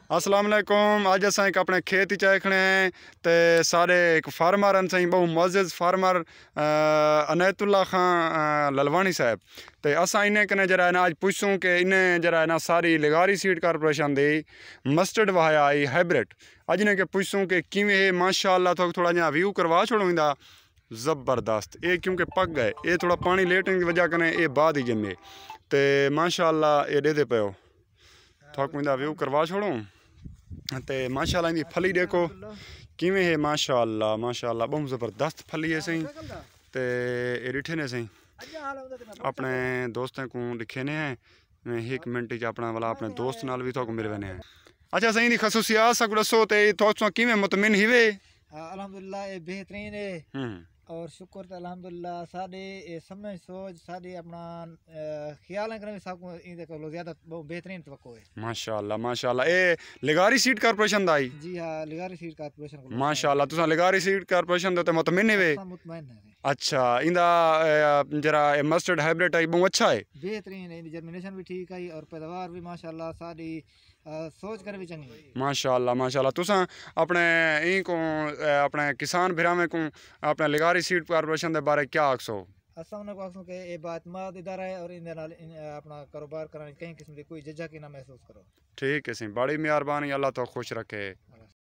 अस्सलाम वालेकुम। अज अस एक अपने खेत च आए खड़े हैं तो सारे एक फार्मर हैं सही बहु मुअज़्ज़ज़ फार्मर अनैतुल्ला खां ललवानी साहब। तो अस इन्हें कने जरा ना अज पुछूँ कि इन्हें जरा ना सारी लिगारी सीड कारपोरेशन दी मस्टर्ड वाया आई हाइब्रिड अज इन्हें के पुछूँ कि किमें माशाअल्लाह तो थोड़ा जहाँ व्यू करवा छोड़ो इंदा ज़बरदस्त ये क्योंकि पक गए ये थोड़ा पानी लेटने की वजह कने ये बाद ही जमे तो माशाअल्लाह ये दे पे थोड़ा इंदा व्यू करवा छोड़ो ते माशाअल्लाह इनकी फली देखो किमें है माशाअल्लाह बहुत ज़बरदस्त फली है सही ते ये डिठे ने सही अपने दोस्तों को लिखे ने हैं एक मिनट अपना वाला अपने दोस्त नाल भी तो मिल बने हैं। अच्छा सही दी खसूसियात सब दसो ते थोड़ा किमें मुतमिन हिवे अल्हम्दुलिल्लाह ये बेहतरीन है और शुक्र तो अल्हम्दुलिल्लाह साडे ये समझ सोच साडे अपना ख्याल करने में सब इनके को ज्यादा बेहतरीन तवक्को है। माशाअल्लाह ये लिगारी सीड कारपोरेशन दा आई जी हाँ लिगारी सीड कारपोरेशन को माशाअल्लाह तुसा लिगारी सीड कारपोरेशन दे मुतमिन हिवे मुतमईन है। अच्छा इंदा जरा मस्टर्ड हाइब्रिड आई बहुत अच्छा है बेहतरीन है जर्मिनेशन भी ठीक है और पैदावार भी माशाअल्लाह साडी सोच कर भी चंगी माशाअल्लाह तुसा अपने ई को अपने किसान भिरावे को अपने लिगारी सीड कारपोरेशन के बारे क्या आखसो असा उन्हें को आखसो कि ये बातमाद इदारा है और इन अपना कारोबार कराने कहीं किस्म की कोई जजा की ना महसूस करो। ठीक है सी बड़ी मेहरबानी अल्लाह तो खुश रखे।